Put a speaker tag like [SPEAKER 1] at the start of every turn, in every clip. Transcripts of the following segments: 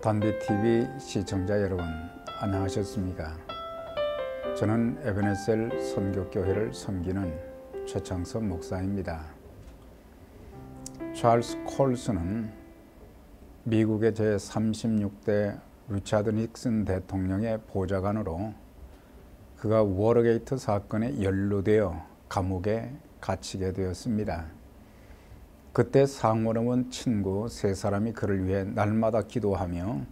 [SPEAKER 1] 단비TV 시청자 여러분, 안녕하셨습니까? 저는 에베네셀 선교교회를 섬기는 최창섭 목사입니다. 찰스 콜슨은 미국의 제36대 리차드 닉슨 대통령의 보좌관으로 그가 워터게이트 사건에 연루되어 감옥에 갇히게 되었습니다. 그때 상원에 온 친구 세 사람이 그를 위해 날마다 기도하며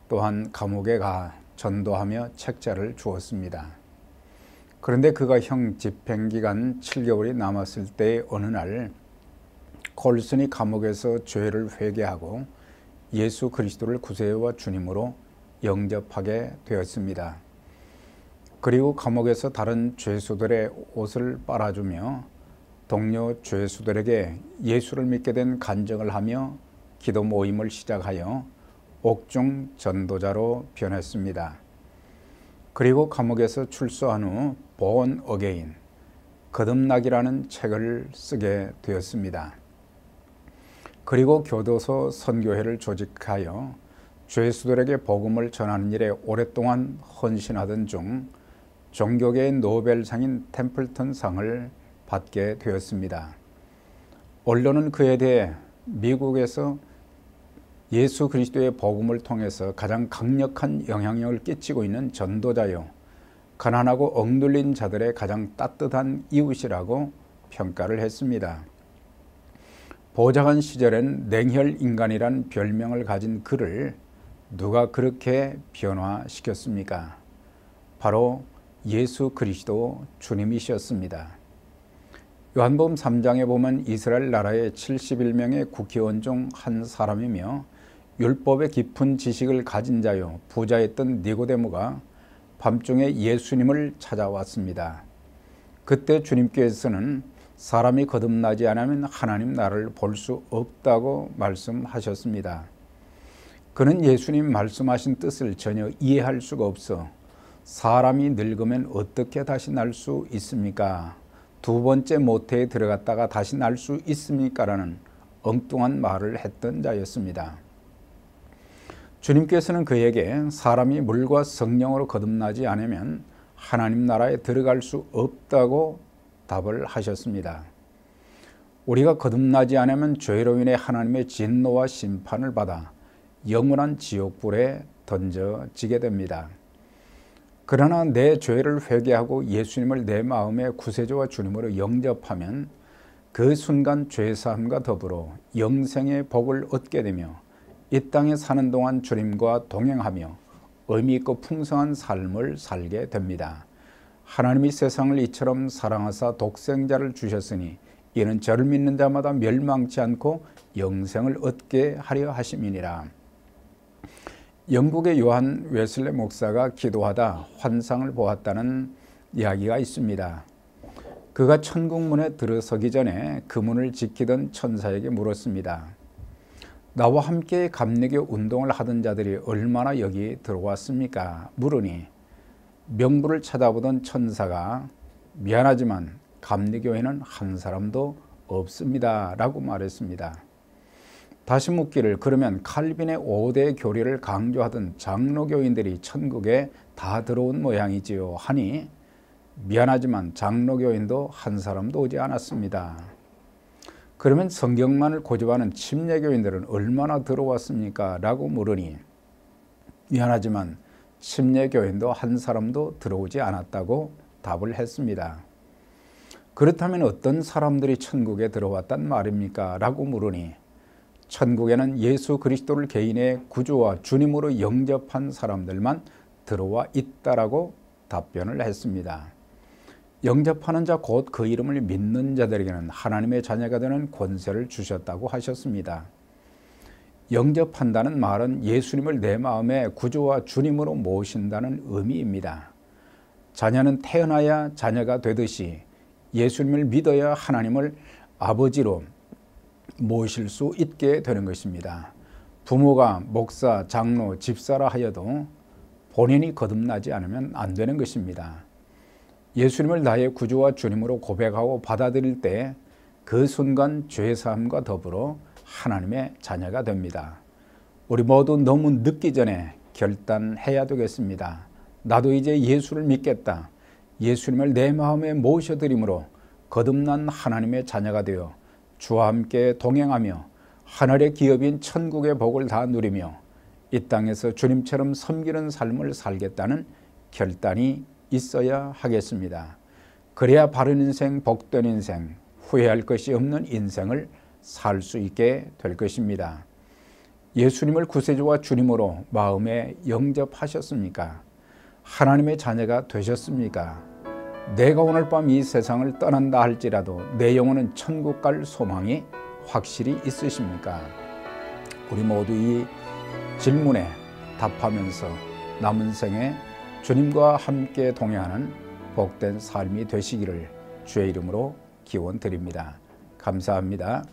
[SPEAKER 1] 또한 감옥에 가 전도하며 책자를 주었습니다. 그런데 그가 형 집행기간 7개월이 남았을 때의 어느 날 콜슨이 감옥에서 죄를 회개하고 예수 그리스도를 구세주와 주님으로 영접하게 되었습니다. 그리고 감옥에서 다른 죄수들의 옷을 빨아주며 동료 죄수들에게 예수를 믿게 된 간증을 하며 기도 모임을 시작하여 옥중 전도자로 변했습니다. 그리고 감옥에서 출소한 후 Born Again, 거듭나기라는 책을 쓰게 되었습니다. 그리고 교도소 선교회를 조직하여 죄수들에게 복음을 전하는 일에 오랫동안 헌신하던 중 종교계의 노벨상인 템플턴상을 받게 되었습니다. 언론은 그에 대해 미국에서 예수 그리스도의 복음을 통해서 가장 강력한 영향력을 끼치고 있는 전도자요, 가난하고 억눌린 자들의 가장 따뜻한 이웃이라고 평가를 했습니다. 보좌관 시절엔 냉혈 인간이란 별명을 가진 그를 누가 그렇게 변화시켰습니까? 바로 예수 그리스도 주님이셨습니다. 요한복음 3장에 보면 이스라엘 나라의 71명의 국회의원 중 한 사람이며 율법의 깊은 지식을 가진 자요 부자였던 니고데모가 밤중에 예수님을 찾아왔습니다. 그때 주님께서는 사람이 거듭나지 않으면 하나님 나라를 볼 수 없다고 말씀하셨습니다. 그는 예수님 말씀하신 뜻을 전혀 이해할 수가 없어 사람이 늙으면 어떻게 다시 날 수 있습니까? 두 번째 모태에 들어갔다가 다시 날 수 있습니까? 라는 엉뚱한 말을 했던 자였습니다. 주님께서는 그에게 사람이 물과 성령으로 거듭나지 않으면 하나님 나라에 들어갈 수 없다고 답을 하셨습니다. 우리가 거듭나지 않으면 죄로 인해 하나님의 진노와 심판을 받아 영원한 지옥불에 던져지게 됩니다. 그러나 내 죄를 회개하고 예수님을 내 마음의 구세주와 주님으로 영접하면 그 순간 죄사함과 더불어 영생의 복을 얻게 되며 이 땅에 사는 동안 주님과 동행하며 의미있고 풍성한 삶을 살게 됩니다. 하나님이 세상을 이처럼 사랑하사 독생자를 주셨으니 이는 저를 믿는 자마다 멸망치 않고 영생을 얻게 하려 하심이니라. 영국의 요한 웨슬레 목사가 기도하다 환상을 보았다는 이야기가 있습니다. 그가 천국 문에 들어서기 전에 그 문을 지키던 천사에게 물었습니다. 나와 함께 감리교 운동을 하던 자들이 얼마나 여기 들어왔습니까? 물으니 명부를 찾아보던 천사가 미안하지만 감리교에는 한 사람도 없습니다 라고 말했습니다. 다시 묻기를 그러면 칼빈의 5대 교리를 강조하던 장로교인들이 천국에 다 들어온 모양이지요 하니 미안하지만 장로교인도 한 사람도 오지 않았습니다. 그러면 성경만을 고집하는 침례교인들은 얼마나 들어왔습니까? 라고 물으니 미안하지만 침례교인도 한 사람도 들어오지 않았다고 답을 했습니다. 그렇다면 어떤 사람들이 천국에 들어왔단 말입니까? 라고 물으니 천국에는 예수 그리스도를 개인의 구주와 주님으로 영접한 사람들만 들어와 있다라고 답변을 했습니다. 영접하는 자 곧 그 이름을 믿는 자들에게는 하나님의 자녀가 되는 권세를 주셨다고 하셨습니다. 영접한다는 말은 예수님을 내 마음의 구주와 주님으로 모신다는 의미입니다. 자녀는 태어나야 자녀가 되듯이 예수님을 믿어야 하나님을 아버지로 모실 수 있게 되는 것입니다. 부모가 목사, 장로, 집사라 하여도 본인이 거듭나지 않으면 안 되는 것입니다. 예수님을 나의 구주와 주님으로 고백하고 받아들일 때 그 순간 죄사함과 더불어 하나님의 자녀가 됩니다. 우리 모두 너무 늦기 전에 결단해야 되겠습니다. 나도 이제 예수를 믿겠다. 예수님을 내 마음에 모셔드림으로 거듭난 하나님의 자녀가 되어 주와 함께 동행하며 하늘의 기업인 천국의 복을 다 누리며 이 땅에서 주님처럼 섬기는 삶을 살겠다는 결단이 있어야 하겠습니다. 그래야 바른 인생, 복된 인생, 후회할 것이 없는 인생을 살 수 있게 될 것입니다. 예수님을 구세주와 주님으로 마음에 영접하셨습니까? 하나님의 자녀가 되셨습니까? 내가 오늘 밤 이 세상을 떠난다 할지라도 내 영혼은 천국 갈 소망이 확실히 있으십니까? 우리 모두 이 질문에 답하면서 남은 생에 주님과 함께 동행하는 복된 삶이 되시기를 주의 이름으로 기원드립니다. 감사합니다.